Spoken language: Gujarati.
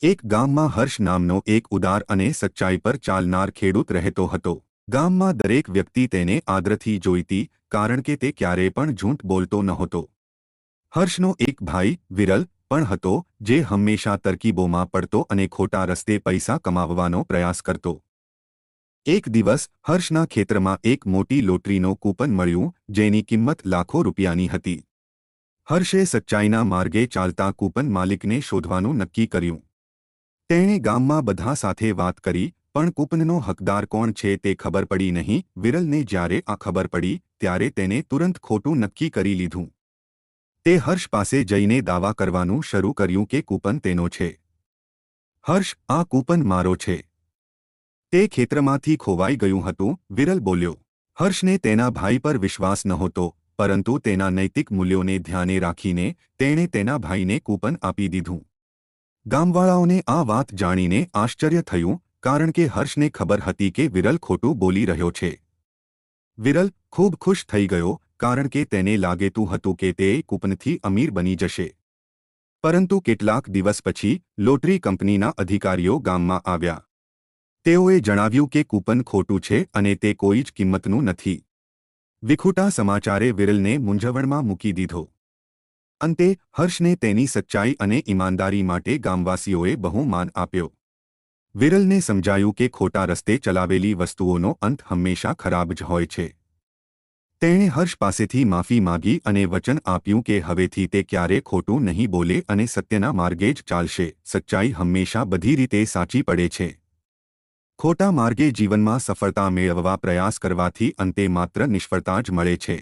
એક ગામમાં હર્ષ નામનો એક ઉદાર અને સચ્ચાઈ પર ચાલનાર ખેડૂત રહેતો હતો. ગામમાં દરેક વ્યક્તિ તેને આદરથી જોઈતી, કારણ કે તે ક્યારેય પણ જૂઠ બોલતો નહોતો. હર્ષનો એક ભાઈ વિરલ પણ હતો, જે હંમેશા તરકીબોમાં પડતો અને ખોટા રસ્તે પૈસા કમાવવાનો પ્રયાસ કરતો. એક દિવસ હર્ષના ખેતરમાં એક મોટી લોટરીનો કૂપન મળ્યું, જેની કિંમત લાખો રૂપિયાની હતી. હર્ષે સચ્ચાઈના માર્ગે ચાલતા કૂપન માલિકને શોધવાનું નક્કી કર્યું. તેણે ગામમાં બધા સાથે વાત કરી, પણ કૂપનનો હકદાર કોણ છે તે ખબર પડી નહીં. વિરલને જ્યારે આ ખબર પડી, ત્યારે તેને તુરંત ખોટું નક્કી કરી લીધું. તે હર્ષ પાસે જઈને દાવા કરવાનું શરૂ કર્યું કે કૂપન તેનો છે. હર્ષ, આ કૂપન મારો છે. તે ખેતરમાંથી ખોવાઈ ગયું હતું, વિરલ બોલ્યો. હર્ષને તેના ભાઈ પર વિશ્વાસ નહોતો, પરંતુ તેના નૈતિક મૂલ્યોને ધ્યાને રાખીને તેણે તેના ભાઈને કૂપન આપી દીધું. ગામવાળાઓને આ વાત જાણીને આશ્ચર્ય થયું, કારણ કે હર્ષને ખબર હતી કે વિરલ ખોટું બોલી રહ્યો છે. વિરલ ખૂબ ખુશ થઈ ગયો, કારણ કે તેને લાગતું હતું કે તે કૂપનથી અમીર બની જશે. પરંતુ કેટલાક દિવસ પછી લોટરી કંપનીના અધિકારીઓ ગામમાં આવ્યા. તેઓએ જણાવ્યું કે કૂપન ખોટું છે અને તે કોઈ જ કિંમતનું નથી. વિખૂટા સમાચારે વિરલને મૂંઝવણમાં મૂકી દીધો. અંતે હર્ષને તેની સચ્ચાઈ અને ઈમાનદારી માટે ગામવાસીઓએ બહુ માન આપ્યો. વિરલને સમજાયું કે ખોટા રસ્તે ચલાવેલી વસ્તુઓનો અંત હંમેશા ખરાબ જ હોય છે. તેણે હર્ષ પાસેથી માફી માગી અને વચન આપ્યું કે હવેથી તે ક્યારે ખોટું નહીં બોલે અને સત્યના માર્ગે જ ચાલશે. સચ્ચાઈ હંમેશા બધી રીતે સાચી પડે છે. ખોટા માર્ગે જીવનમાં સફળતા મેળવવા પ્રયાસ કરવાથી અંતે માત્ર નિષ્ફળતા જ મળે છે.